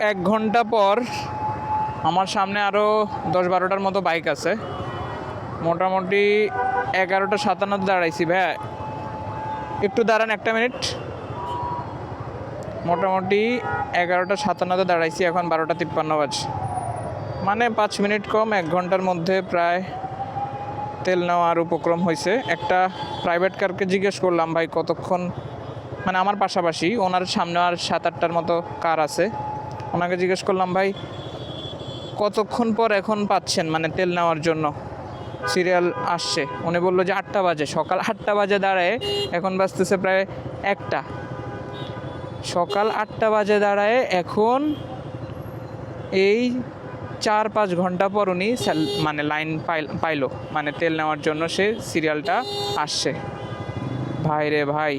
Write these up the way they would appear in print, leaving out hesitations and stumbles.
1 ঘন্টা পর আমার সামনে আরও 10-12টার মতো বাইক আছে। মোটামুটি 11টা 57 দাঁড়াইছি। ভাই একটু দাঁড়ান, 1 মিনিট। মোটামুটি 11টা 57 দাঁড়াইছি, এখন 12টা 53 বাজে, মানে 5 মিনিট কম 1 ঘন্টার মধ্যে প্রায় তেল নেওয়ার উপক্রম হয়েছে। একটা প্রাইভেট কারকে জিজ্ঞেস করলাম, ভাই কতক্ষণ, মানে আমার পাশাপাশি ওনার সামনে আর 7-8টার মতো কার আছে। ওনাকে জিজ্ঞেস করলাম, ভাই কতক্ষণ পর এখন পাচ্ছেন মানে তেল নেওয়ার জন্য সিরিয়াল আসছে? উনি বললো যে 8টা বাজে, সকাল 8টা বাজে দাঁড়ায় এখন বাজতেছে প্রায় 1টা। সকাল 8টা বাজে দাঁড়ায় এখন এই 4-5 ঘন্টা পর উনি মানে লাইন পাইলো, মানে তেল নেওয়ার জন্য সে সিরিয়ালটা আসছে। ভাই রে ভাই,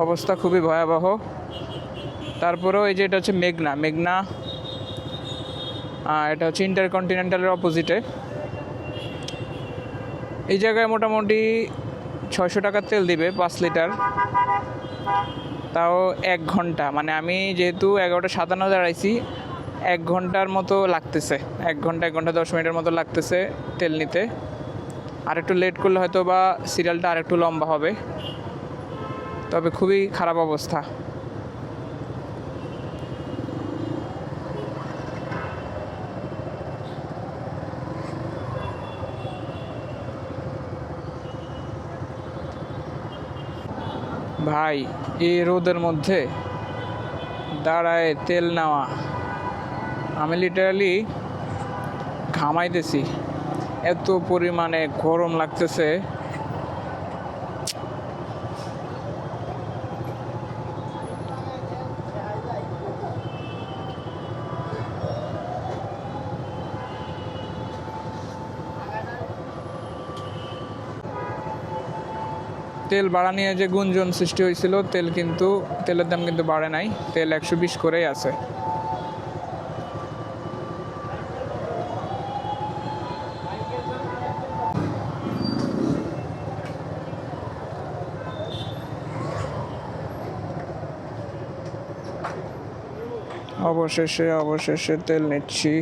অবস্থা খুবই ভয়াবহ। তারপরেও এই যে এটা হচ্ছে মেঘনা, এটা হচ্ছে ইন্টারকন্টিনেন্টালের অপোজিটে। এই জায়গায় মোটামুটি 600 টাকার তেল দিবে 5 লিটার, তাও 1 ঘন্টা। মানে আমি যেহেতু 11টা 57 দাঁড়াইছি, 1 ঘন্টার মতো লাগতেছে, 1 ঘন্টা 10 মিনিটের মতো লাগতেছে তেল নিতে। আর একটু লেট করলে হয়তো বা সিরিয়ালটা আর একটু লম্বা হবে, তবে খুবই খারাপ অবস্থা। ভাই এই রোদের মধ্যে দাঁড়ায় তেল নেওয়া, আমি লিটারালি ঘামাইতেছি, এত পরিমাণে গরম লাগতেছে। তেল বাড়া নিয়ে যে গুঞ্জন সৃষ্টি হয়েছিল, তেলের দাম কিন্তু বাড়ে নাই, তেল 120 করেই আছে। অবশেষে তেল নিচ্ছি।